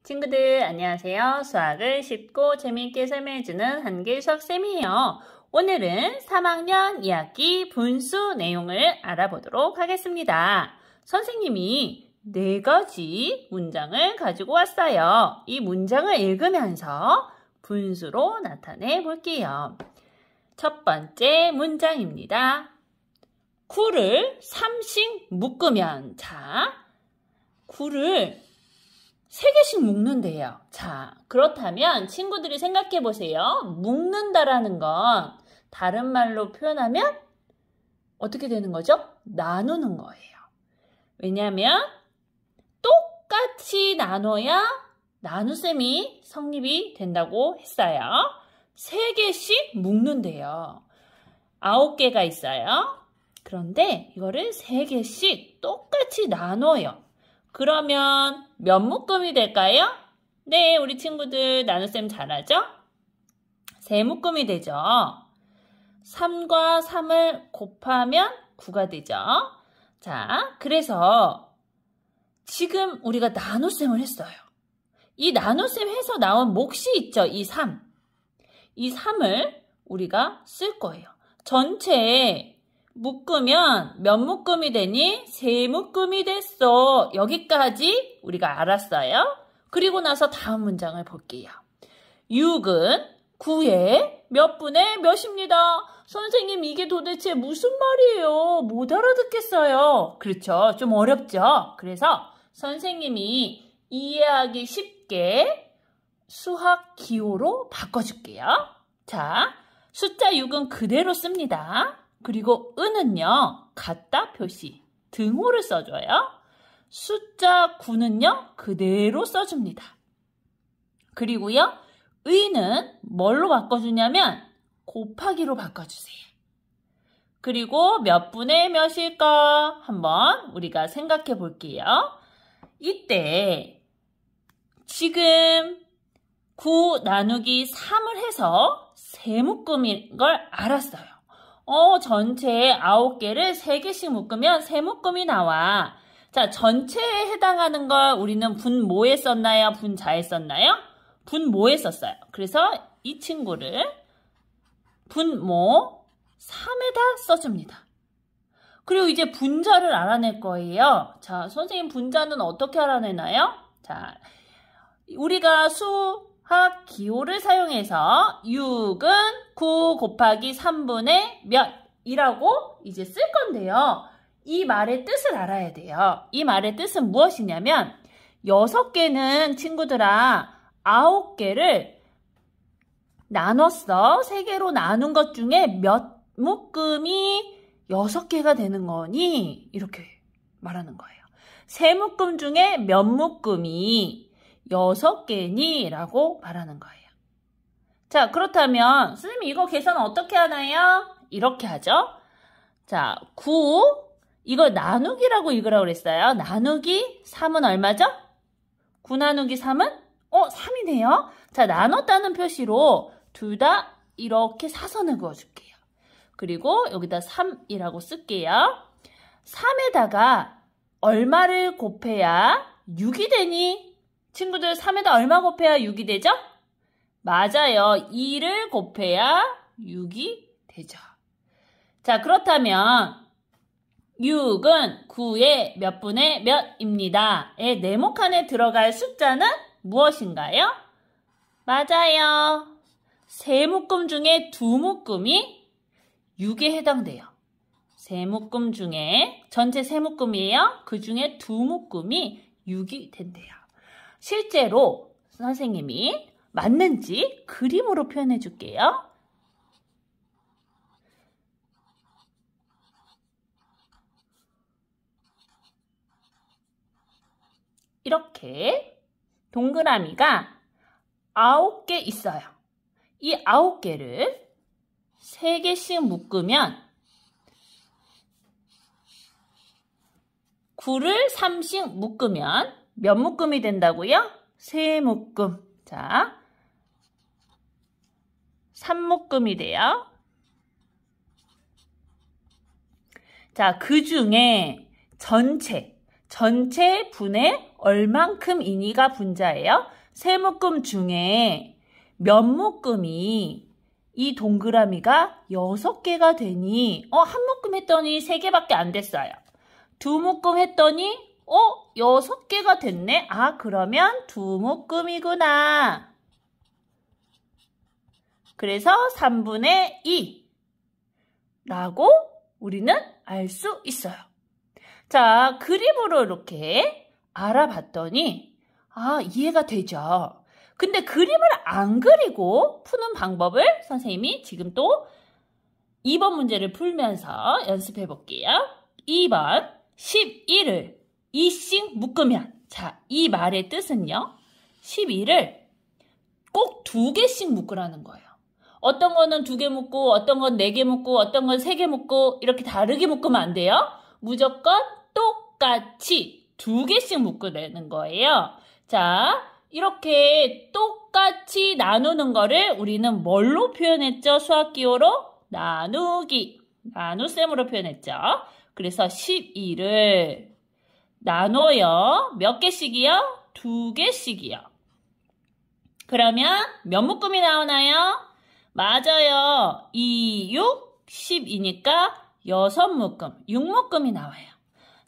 친구들 안녕하세요. 수학을 쉽고 재미있게 설명해주는 한길 수학쌤이에요. 오늘은 3학년 2학기 분수 내용을 알아보도록 하겠습니다. 선생님이 4가지 문장을 가지고 왔어요. 이 문장을 읽으면서 분수로 나타내 볼게요. 첫 번째 문장입니다. 9를 3씩 묶으면, 자, 9를 3개씩 묶는데요. 자, 그렇다면 친구들이 생각해 보세요. 묶는다라는 건 다른 말로 표현하면 어떻게 되는 거죠? 나누는 거예요. 왜냐하면 똑같이 나눠야 나눗셈이 성립이 된다고 했어요. 3개씩 묶는데요. 9개가 있어요. 그런데 이거를 3개씩 똑같이 나눠요. 그러면 몇 묶음이 될까요? 네, 우리 친구들 나눗셈 잘하죠? 3묶음이 되죠. 3과 3을 곱하면 9가 되죠. 자, 그래서 지금 우리가 나눗셈을 했어요. 이 나눗셈 해서 나온 몫이 있죠. 이 3. 이 3을 우리가 쓸 거예요. 전체에 묶으면 몇 묶음이 되니? 3묶음이 됐어. 여기까지 우리가 알았어요. 그리고 나서 다음 문장을 볼게요. 6은 9의 몇 분의 몇입니다. 선생님, 이게 도대체 무슨 말이에요? 못 알아듣겠어요. 그렇죠. 좀 어렵죠? 그래서 선생님이 이해하기 쉽게 수학 기호로 바꿔줄게요. 자, 숫자 6은 그대로 씁니다. 그리고 은은요, 갖다 표시, 등호를 써줘요. 숫자 9는요, 그대로 써줍니다. 그리고요, 의는 뭘로 바꿔주냐면 곱하기로 바꿔주세요. 그리고 몇 분의 몇일까? 한번 우리가 생각해 볼게요. 이때 지금 9 나누기 3을 해서 3묶음인 걸 알았어요. 전체에 9개를 3개씩 묶으면 3묶음이 나와. 자, 전체에 해당하는 걸 우리는 분모에 썼나요? 분자에 썼나요? 분모에 썼어요. 그래서 이 친구를 분모 3에다 써줍니다. 그리고 이제 분자를 알아낼 거예요. 자, 선생님 분자는 어떻게 알아내나요? 자, 우리가 수학 기호를 사용해서 6은 9 곱하기 3분의 몇이라고 이제 쓸 건데요. 이 말의 뜻을 알아야 돼요. 이 말의 뜻은 무엇이냐면 6개는 친구들아 9개를 나눴어. 3개로 나눈 것 중에 몇 묶음이 6개가 되는 거니? 이렇게 말하는 거예요. 3묶음 중에 몇 묶음이 6개니? 라고 말하는 거예요. 자, 그렇다면 선생님 이거 계산 어떻게 하나요? 이렇게 하죠. 자, 9 이걸 나누기라고 읽으라고 그랬어요. 나누기 3은 얼마죠? 9 나누기 3은? 3이네요. 자, 나눴다는 표시로 둘 다 이렇게 사선을 그어줄게요. 그리고 여기다 3이라고 쓸게요. 3에다가 얼마를 곱해야 6이 되니? 친구들 3에다 얼마 곱해야 6이 되죠? 맞아요. 2를 곱해야 6이 되죠. 자, 그렇다면 6은 9의 몇 분의 몇입니다. 의 네모칸에 들어갈 숫자는 무엇인가요? 맞아요. 3묶음 중에 2묶음이 6에 해당돼요. 3묶음 중에 전체 3묶음이에요. 그 중에 2묶음이 6이 된대요. 실제로 선생님이 맞는지 그림으로 표현해 줄게요. 이렇게 동그라미가 9개 있어요. 이 9개를 3개씩 묶으면 9를 3씩 묶으면 몇 묶음이 된다고요? 3묶음. 자, 3묶음이 돼요. 자, 그 중에 전체 분의 얼만큼이니가 분자예요. 세 묶음 중에 몇 묶음이 이 동그라미가 6개가 되니 한 묶음 했더니 3개밖에 안 됐어요. 두 묶음 했더니 6개가 됐네. 그러면 두 묶음이구나. 그래서 3분의 2 라고 우리는 알 수 있어요. 자, 그림으로 이렇게 알아봤더니 이해가 되죠. 근데 그림을 안 그리고 푸는 방법을 선생님이 지금 또 2번 문제를 풀면서 연습해 볼게요. 2번 12를 2씩 묶으면, 자, 이 말의 뜻은요, 12를 꼭 2개씩 묶으라는 거예요. 어떤 거는 2개 묶고, 어떤 건 4개 묶고, 어떤 건 3개 묶고, 이렇게 다르게 묶으면 안 돼요. 무조건 똑같이 2개씩 묶으라는 거예요. 자, 이렇게 똑같이 나누는 거를 우리는 뭘로 표현했죠? 수학기호로? 나누기. 나눗셈으로 표현했죠. 그래서 12를 나눠요. 몇 개씩이요? 2개씩이요. 그러면 몇 묶음이 나오나요? 맞아요. 2, 6, 12니까 6묶음, 6묶음이 나와요.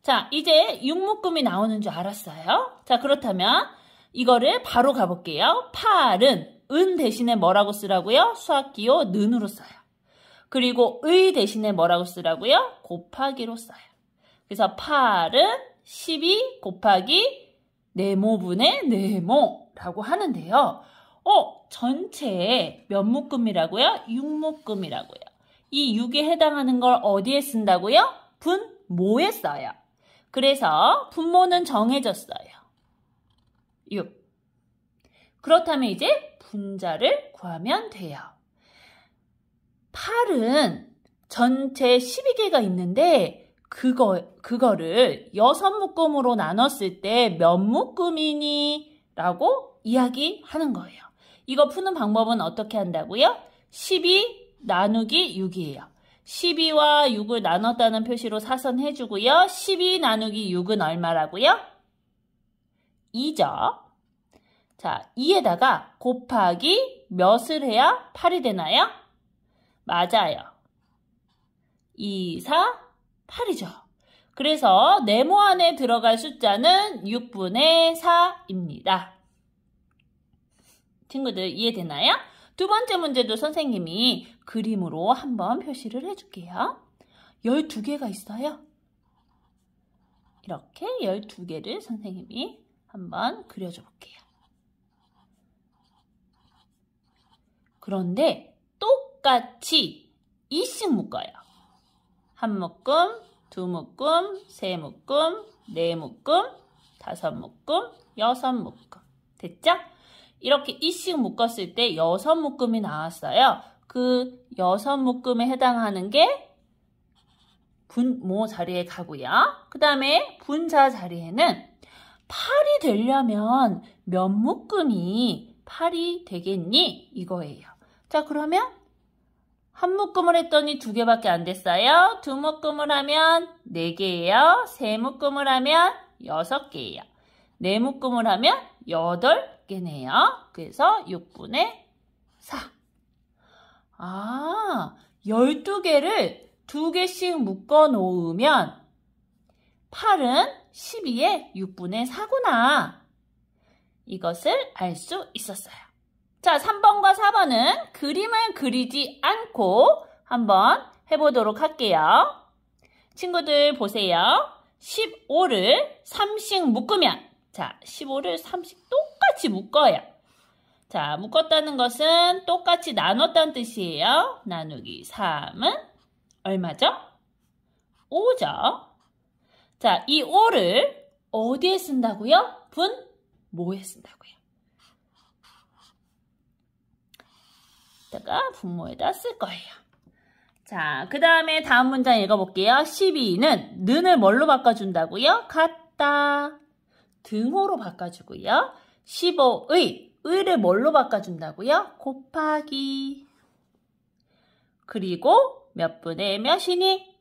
자, 이제 6묶음이 나오는 줄 알았어요? 자, 그렇다면 이거를 바로 가볼게요. 8은 은 대신에 뭐라고 쓰라고요? 수학기호 는으로 써요. 그리고 의 대신에 뭐라고 쓰라고요? 곱하기로 써요. 그래서 8은 12 곱하기 네모분의 네모라고 하는데요. 전체에 몇 묶음이라고요? 6묶음이라고요. 이 6에 해당하는 걸 어디에 쓴다고요? 분모에 써요. 그래서 분모는 정해졌어요. 6. 그렇다면 이제 분자를 구하면 돼요. 8은 전체 12개가 있는데 그거를 6묶음으로 나눴을 때 몇 묶음이니? 라고 이야기하는 거예요. 이거 푸는 방법은 어떻게 한다고요? 12 나누기 6이에요. 12와 6을 나눴다는 표시로 사선해주고요. 12 나누기 6은 얼마라고요? 2죠. 자, 2에다가 곱하기 몇을 해야 8이 되나요? 맞아요. 2, 4, 8이죠. 그래서 네모 안에 들어갈 숫자는 6분의 4입니다. 친구들 이해되나요? 두 번째 문제도 선생님이 그림으로 한번 표시를 해줄게요. 12개가 있어요. 이렇게 12개를 선생님이 한번 그려줘 볼게요. 그런데 똑같이 2씩 묶어요. 한 묶음, 두 묶음, 세 묶음, 네 묶음, 다섯 묶음, 여섯 묶음. 됐죠? 이렇게 2씩 묶었을 때 6묶음이 나왔어요. 그 6묶음에 해당하는 게 분모 자리에 가고요. 그 다음에 분자 자리에는 8이 되려면 몇 묶음이 8이 되겠니? 이거예요. 자, 그러면 한 묶음을 했더니 2개밖에 안 됐어요. 두 묶음을 하면 4개예요. 세 묶음을 하면 6개예요. 네 묶음을 하면 8개네요. 그래서 6분의 4. 12개를 2개씩 묶어 놓으면 8은 12의 6분의 4구나. 이것을 알 수 있었어요. 자, 3번과 4번은 그림을 그리지 않고 한번 해보도록 할게요. 친구들 보세요. 15를 3씩 묶으면, 자, 15를 3씩 똑같이 묶어요. 자, 묶었다는 것은 똑같이 나눴다는 뜻이에요. 나누기 3은 얼마죠? 5죠. 자, 이 5를 어디에 쓴다고요? 분모에 쓴다고요. 이따가 분모에다 쓸 거예요. 자, 그 다음에 다음 문장 읽어볼게요. 12는 는을 뭘로 바꿔준다고요? 같다. 등호로 바꿔주고요. 15의 의를 뭘로 바꿔준다고요? 곱하기. 그리고 몇 분의 몇이니?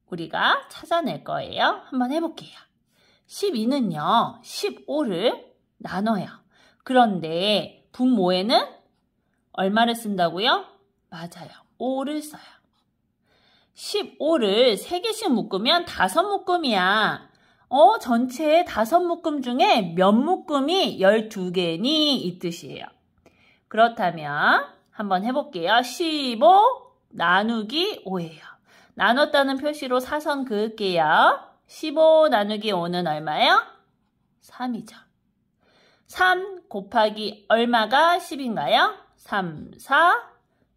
우리가 찾아낼 거예요. 한번 해볼게요. 12는요, 15를 나눠요. 그런데 분모에는 얼마를 쓴다고요? 맞아요. 5를 써요. 15를 3개씩 묶으면 5묶음이야. 전체 5묶음 중에 몇 묶음이 12개니 이 뜻이에요. 그렇다면 한번 해볼게요. 15 나누기 5예요. 나눴다는 표시로 사선 그을게요. 15 나누기 5는 얼마예요? 3이죠. 3 곱하기 얼마가 10인가요? 3, 4,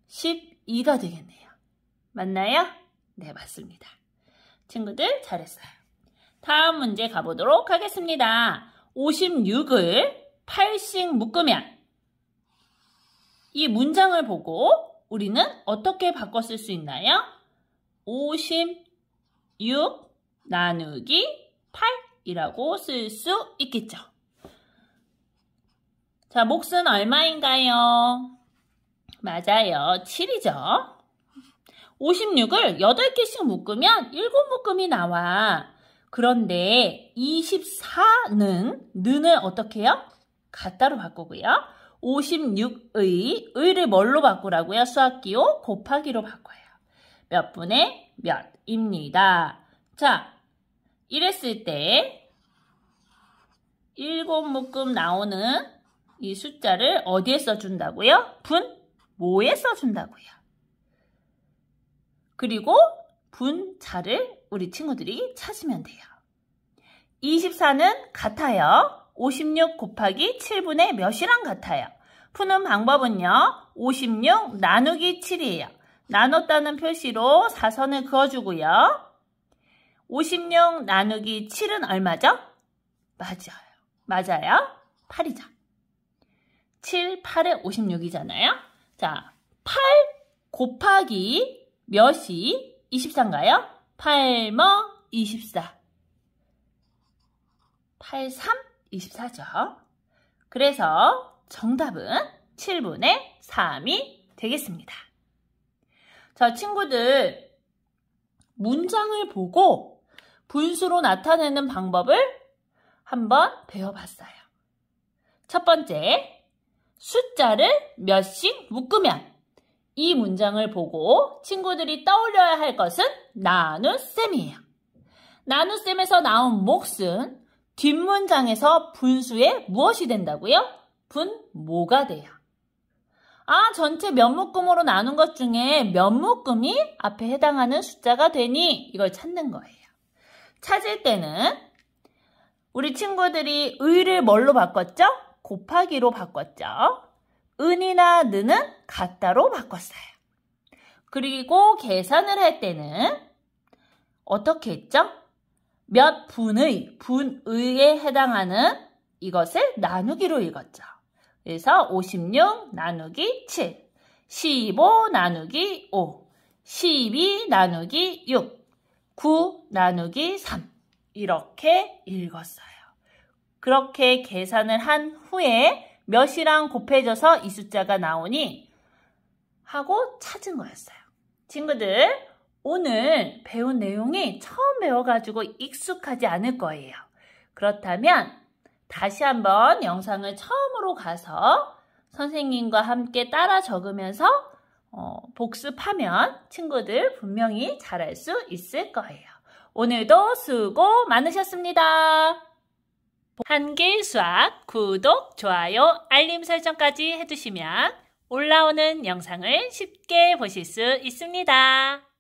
12가 되겠네요. 맞나요? 네, 맞습니다. 친구들 잘했어요. 다음 문제 가보도록 하겠습니다. 56을 8씩 묶으면 이 문장을 보고 우리는 어떻게 바꿔 쓸 수 있나요? 56 나누기 8이라고 쓸 수 있겠죠. 자, 몫은 얼마인가요? 맞아요. 7이죠. 56을 8개씩 묶으면 7묶음이 나와. 그런데 24는 는을 어떻게 해요? 갖다로 바꾸고요. 56의 의를 뭘로 바꾸라고요? 수학기호 곱하기로 바꿔요. 몇 분의 몇입니다. 자, 이랬을 때 7묶음 나오는 이 숫자를 어디에 써준다고요? 분모에 써준다고요. 그리고 분자를 우리 친구들이 찾으면 돼요. 24는 같아요. 56 곱하기 7분의 몇이랑 같아요. 푸는 방법은요. 56 나누기 7이에요. 나눴다는 표시로 사선을 그어주고요. 56 나누기 7은 얼마죠? 맞아요. 8이죠. 7, 8에 56이잖아요. 자, 8 곱하기 몇이 24인가요? 8뭐 24. 8, 3, 24죠. 그래서 정답은 7분의 3이 되겠습니다. 자, 친구들 문장을 보고 분수로 나타내는 방법을 한번 배워봤어요. 첫 번째, 숫자를 몇씩 묶으면 이 문장을 보고 친구들이 떠올려야 할 것은 나눗셈이에요. 나눗셈에서 나온 몫은 뒷문장에서 분수에 무엇이 된다고요? 분모가 돼요. 전체 몇 묶음으로 나눈 것 중에 몇 묶음이 앞에 해당하는 숫자가 되니 이걸 찾는 거예요. 찾을 때는 우리 친구들이 의를 뭘로 바꿨죠? 곱하기로 바꿨죠. 은이나 느는 같다로 바꿨어요. 그리고 계산을 할 때는 어떻게 했죠? 몇 분의에 해당하는 이것을 나누기로 읽었죠. 그래서 56 나누기 7, 15 나누기 5, 12 나누기 6, 9 나누기 3 이렇게 읽었어요. 그렇게 계산을 한 후에 몇이랑 곱해져서 이 숫자가 나오니 하고 찾은 거였어요. 친구들, 오늘 배운 내용이 처음 배워가지고 익숙하지 않을 거예요. 그렇다면 다시 한번 영상을 처음으로 가서 선생님과 함께 따라 적으면서 복습하면 친구들 분명히 잘할 수 있을 거예요. 오늘도 수고 많으셨습니다. 한길수학 구독, 좋아요, 알림 설정까지 해두시면 올라오는 영상을 쉽게 보실 수 있습니다.